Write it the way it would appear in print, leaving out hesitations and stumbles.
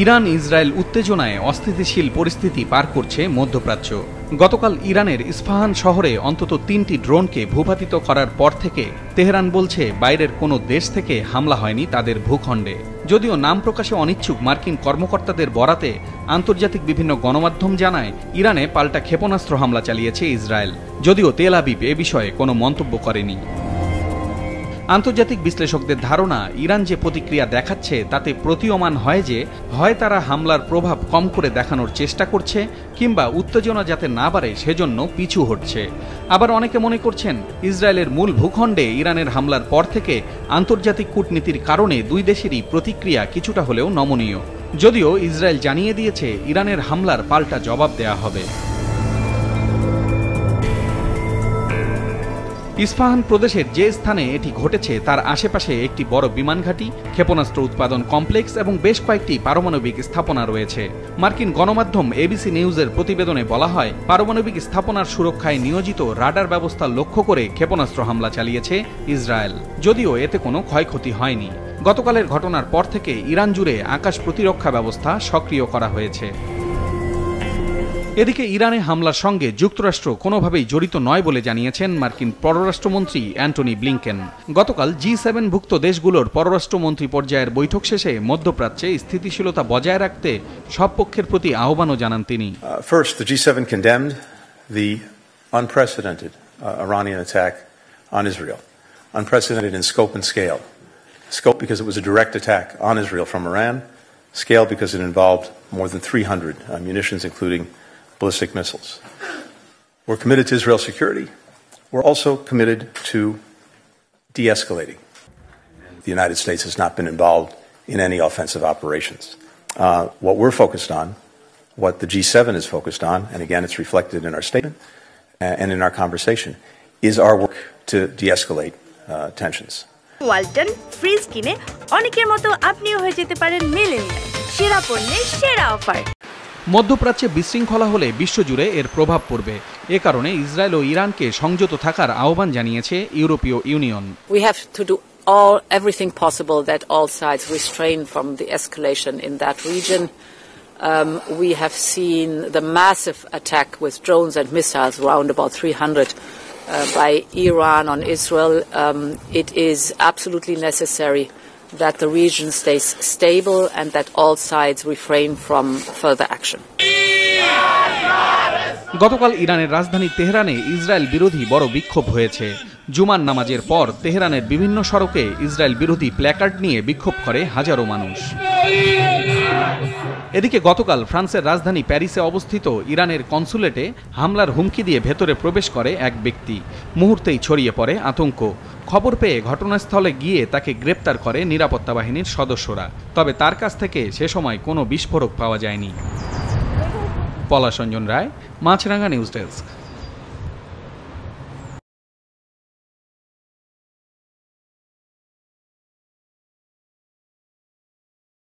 Iran Israel উত্তেজনায় অস্থিতিশীল পরিস্থিতি পার করছে মধ্যপ্রাচ্য। গতকাল ইরানের ইস্পাহান শহরে অন্তত ৩টি ড্রোনকে ভূপাতিত করার পর থেকে তেহরান বলছে বাইরের কোনো দেশ থেকে হামলা হয়নি তাদের ভূখণ্ডে। যদিও নাম প্রকাশে অনিচ্ছুক মার্কিন কর্মকর্তাদের বরাতে আন্তর্জাতিক বিভিন্ন গণমাধ্যম জানায় ইরানে পাল্টা ক্ষেপণাস্ত্র হামলা চালিয়েছে ইসরায়েল, যদিও তেল আবিব এ বিষয়ে কোনো মন্তব্য করেনি। আন্তর্জাতিক বিশ্লেষকদের ধারণা, ইরান যে প্রতিক্রিয়া দেখাচ্ছে তাতে প্রতীয়মান হয় যে হয় তারা হামলার প্রভাব কম করে দেখানোর চেষ্টা করছে, কিংবা উত্তেজনা যাতে না বাড়ে সেজন্য পিছু হটছে। আবার অনেকে মনে করছেন ইসরায়েলের মূল ভূখণ্ডে ইরানের হামলার পর থেকে আন্তর্জাতিক কূটনীতির কারণে দুই দেশেরই প্রতিক্রিয়া কিছুটা হলেও নমনীয়, যদিও ইসরায়েল জানিয়ে দিয়েছে ইরানের হামলার পাল্টা জবাব দেয়া হবে। ইস্পাহান প্রদেশের যে স্থানে এটি ঘটেছে তার আশেপাশে একটি বড় বিমান ঘাঁটি, ক্ষেপণাস্ত্র উৎপাদন কমপ্লেক্স এবং বেশ কয়েকটি পারমাণবিক স্থাপনা রয়েছে। মার্কিন গণমাধ্যম এবিসি নিউজের প্রতিবেদনে বলা হয়, পারমাণবিক স্থাপনার সুরক্ষায় নিয়োজিত রাডার ব্যবস্থা লক্ষ্য করে ক্ষেপণাস্ত্র হামলা চালিয়েছে ইসরায়েল, যদিও এতে কোনো ক্ষয়ক্ষতি হয়নি। গতকালের ঘটনার পর থেকে ইরান জুড়ে আকাশ প্রতিরক্ষা ব্যবস্থা সক্রিয় করা হয়েছে। এদিকে ইরানে হামলার সঙ্গে যুক্তরাষ্ট্র কোনোভাবেই জড়িত নয় বলে জানিয়েছেন মার্কিন পররাষ্ট্রমন্ত্রী অ্যান্টনি ব্লিংকেন। গতকাল G7 ভুক্ত দেশগুলোর পররাষ্ট্রমন্ত্রী পর্যায়ের বৈঠক শেষে মধ্যপ্রাচ্যে স্থিতিশীলতা বজায় রাখতে সব পক্ষের প্রতি আহ্বানও জানান তিনি। First, the G7 condemned the unprecedented Iranian attack on Israel. Unprecedented in scope and scale. Scope because it was a direct attack on Israel from Iran. Scale because it involved more than 300 munitions, including ballistic missiles. We're committed to Israel's security. We're also committed to de-escalating. The United States has not been involved in any offensive operations. What we're focused on, what the G7 is focused on, and again it's reflected in our statement and in our conversation, is our work to de-escalate tensions. Walton fridge কিনে অনেকের মতো আপনিও হয়ে যেতে পারেন millennial. সেরা পণ্যের সেরা অফার। মধ্যপ্রাচ্যে বিশৃঙ্খলা হলে বিশ্বজুড়ে এর প্রভাব পড়বে। এ কারণে ইসরায়েল ও ইরানকে সংযত থাকার আহ্বান জানিয়েছে ইউরোপীয় union. We have to do everything possible that all sides refrain from the escalation in that region. We have seen the massive attack with drones and missiles, around about 300 by Iran on Israel. It is absolutely necessary that the region stays stable and that all sides refrain from further action. গতকাল ইরানের রাজধানী তেহরানে Israel বিরোধী বড় বিক্ষোভ হয়েছে। জুমার নামাজের পর তেহরানের বিভিন্ন সড়কে ইসরায়েল বিরোধী প্ল্যাকার্ড নিয়ে বিক্ষোভ করে হাজারো মানুষ। এদিকে গতকাল ফ্রান্সের রাজধানী প্যারিসে অবস্থিত ইরানের কনসুলেটে হামলার হুমকি দিয়ে ভেতরে প্রবেশ করে এক ব্যক্তি। মুহূর্তেই ছড়িয়ে পড়ে আতঙ্ক। খবর পেয়ে ঘটনাস্থলে গিয়ে তাকে গ্রেপ্তার করে নিরাপত্তা বাহিনীর সদস্যরা, তবে তার কাছ থেকে সে সময় কোনো বিস্ফোরক পাওয়া যায়নি। পলাশ রঞ্জন রায়, মাছরাঙ্গা নিউজ ডেস্ক।